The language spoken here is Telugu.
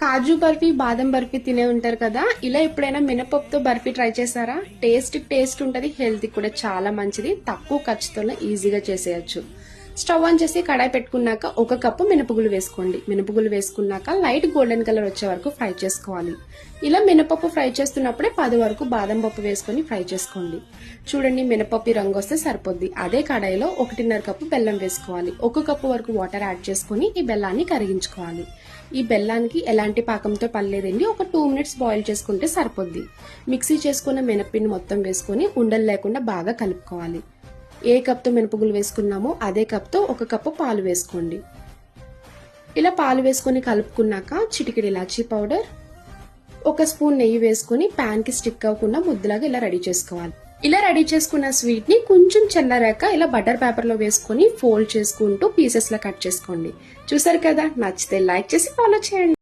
కాజు బర్ఫీ, బాదం బర్ఫీ తినే ఉంటారు కదా. ఇలా ఎప్పుడైనా మినపప్పుతో బర్ఫీ ట్రై చేశారా? టేస్ట్ ఉంటుంది, హెల్త్ కూడా చాలా మంచిది. తక్కువ ఖర్చుతోనే ఈజీగా చేసేయచ్చు. స్టవ్ ఆన్ చేసి కడాయి పెట్టుకున్నాక 1 కప్పు మినపగుళ్ళు వేసుకోండి. మినపగుళ్ళు వేసుకున్నాక లైట్ గోల్డెన్ కలర్ వచ్చే వరకు ఫ్రై చేసుకోవాలి. ఇలా మినపప్పు ఫ్రై చేస్తున్నప్పుడే 10 వరకు బాదం పప్పు వేసుకొని ఫ్రై చేసుకోండి. చూడండి, మినపప్పు రంగు వస్తే సరిపోద్ది. అదే కడాయిలో 1.5 కప్పు బెల్లం వేసుకోవాలి. 1 కప్పు వరకు వాటర్ యాడ్ చేసుకుని ఈ బెల్లాన్ని కరిగించుకోవాలి. ఈ బెల్లానికి ఎలాంటి పాకంతో పర్లేదండి, ఒక 2 మినిట్స్ బాయిల్ చేసుకుంటే సరిపోద్ది. మిక్సీ చేసుకున్న మినప్పిండి మొత్తం వేసుకొని ఉండలు లేకుండా బాగా కలుపుకోవాలి. ఏ కప్తో మినపగుళ్ళు వేసుకున్నామో అదే కప్తో 1 కప్పు పాలు వేసుకోండి. ఇలా పాలు వేసుకొని కలుపుకున్నాక చిటికెడు ఇలాచీ పౌడర్, 1 స్పూన్ నెయ్యి వేసుకొని ప్యాన్ కి స్టిక్ అవ్వకుండా ముద్దలాగా ఇలా రెడీ చేసుకోవాలి. ఇలా రెడీ చేసుకున్న స్వీట్ ని కొంచెం చల్లారాక ఇలా బటర్ పేపర్ లో వేసుకొని ఫోల్డ్ చేసుకుంటూ పీసెస్ లా కట్ చేసుకోండి. చూసారు కదా, నచ్చితే లైక్ చేసి ఫాలో చేయండి.